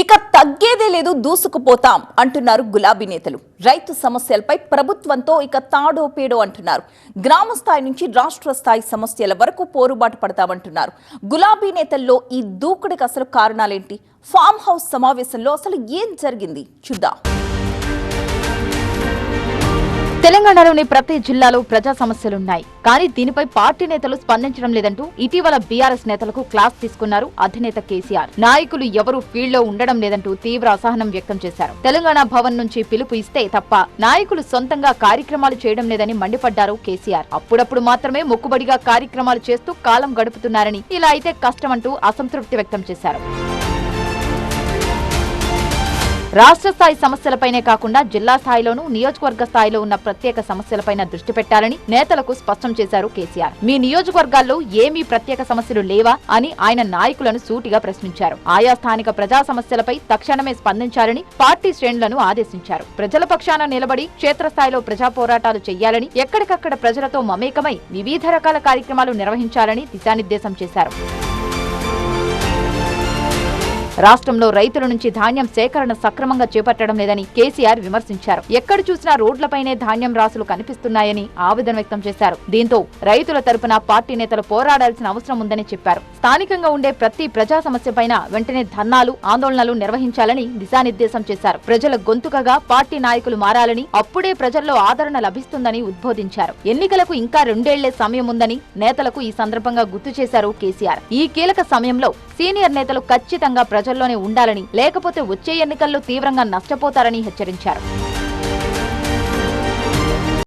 ఇక తగ్గేదే లేదు, దూసుకుపోతాం అంటున్నారు గులాబీ నేతలు. రైతు సమస్యలపై ప్రభుత్వంతో ఇక తాడో పేడో అంటున్నారు. గ్రామ స్థాయి నుంచి రాష్ట్ర స్థాయి సమస్యల వరకు పోరుబాటు పడతామంటున్నారు. గులాబీ నేతల్లో ఈ దూకుడికి అసలు కారణాలేంటి? ఫామ్ హౌస్ సమావేశంలో అసలు ఏం జరిగింది చూద్దాం. తెలంగాణలోని ప్రతి జిల్లాలో ప్రజా సమస్యలున్నాయి. కానీ దీనిపై పార్టీ నేతలు స్పందించడం లేదంటూ ఇటీవల బీఆర్ఎస్ నేతలకు క్లాస్ తీసుకున్నారు అధినేత కేసీఆర్. నాయకులు ఎవరూ ఫీల్డ్ లో ఉండడం లేదంటూ తీవ్ర అసహనం వ్యక్తం చేశారు. తెలంగాణ భవన్ నుంచి పిలుపు ఇస్తే తప్ప నాయకులు సొంతంగా కార్యక్రమాలు చేయడం లేదని మండిపడ్డారు కేసీఆర్. అప్పుడప్పుడు మాత్రమే మొక్కుబడిగా కార్యక్రమాలు చేస్తూ కాలం గడుపుతున్నారని, ఇలా అయితే కష్టమంటూ అసంతృప్తి వ్యక్తం చేశారు. రాష్ట్ర స్థాయి సమస్యలపైనే కాకుండా జిల్లా స్థాయిలోనూ నియోజకవర్గ స్థాయిలో ఉన్న ప్రత్యేక సమస్యలపైన దృష్టి పెట్టాలని నేతలకు స్పష్టం చేశారు కేసీఆర్. మీ నియోజకవర్గాల్లో ఏమీ ప్రత్యేక సమస్యలు లేవా అని ఆయన నాయకులను సూటిగా ప్రశ్నించారు. ఆయా స్థానిక ప్రజా సమస్యలపై తక్షణమే స్పందించాలని పార్టీ శ్రేణులను ఆదేశించారు. ప్రజల పక్షాన నిలబడి క్షేత్రస్థాయిలో ప్రజా పోరాటాలు చేయాలని, ఎక్కడికక్కడ ప్రజలతో మమేకమై వివిధ రకాల కార్యక్రమాలు నిర్వహించాలని దిశానిర్దేశం చేశారు. రాష్ట్రంలో రైతుల నుంచి ధాన్యం సేకరణ సక్రమంగా చేపట్టడం లేదని కేసీఆర్ విమర్శించారు. ఎక్కడ చూసినా రోడ్లపైనే ధాన్యం రాసులు కనిపిస్తున్నాయని ఆవేదన వ్యక్తం చేశారు. దీంతో రైతుల తరపున పార్టీ నేతలు పోరాడాల్సిన అవసరం ఉందని చెప్పారు. స్థానికంగా ఉండే ప్రతి ప్రజా సమస్యపైన వెంటనే ధర్నాలు, ఆందోళనలు నిర్వహించాలని దిశానిర్దేశం చేశారు. ప్రజల గొంతుకగా పార్టీ నాయకులు మారాలని, అప్పుడే ప్రజల్లో ఆదరణ లభిస్తుందని ఉద్బోధించారు. ఎన్నికలకు ఇంకా 2 ఏళ్లే సమయం ఉందని నేతలకు ఈ సందర్భంగా గుర్తు చేశారు కేసీఆర్. ఈ కీలక సమయంలో సీనియర్ నేతలు ఖచ్చితంగా ప్రజల్లోనే ఉండాలని, లేకపోతే వచ్చే ఎన్నికల్లో తీవ్రంగా నష్టపోతారని హెచ్చరించారు.